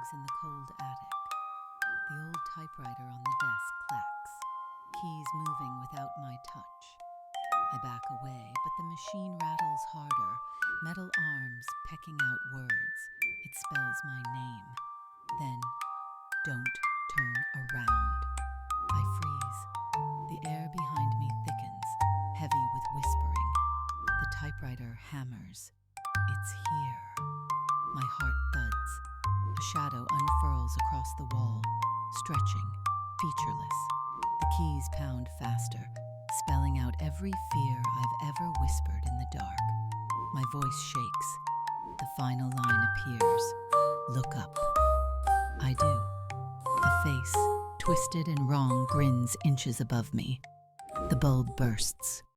evenings in the cold attic. The old typewriter on the desk clacks, keys moving without my touch. I back away, but the machine rattles harder, metal arms pecking out words. It spells my name. Then, don't turn around. I freeze. The air behind me thickens, heavy with whispering. The typewriter hammers. It's here. My heart thuds. A shadow unfurls across the wall, stretching, featureless. The keys pound faster, spelling out every fear I've ever whispered in the dark. My voice shakes. The final line appears. Look up. I do. A face, twisted and wrong, grins inches above me. The bulb bursts.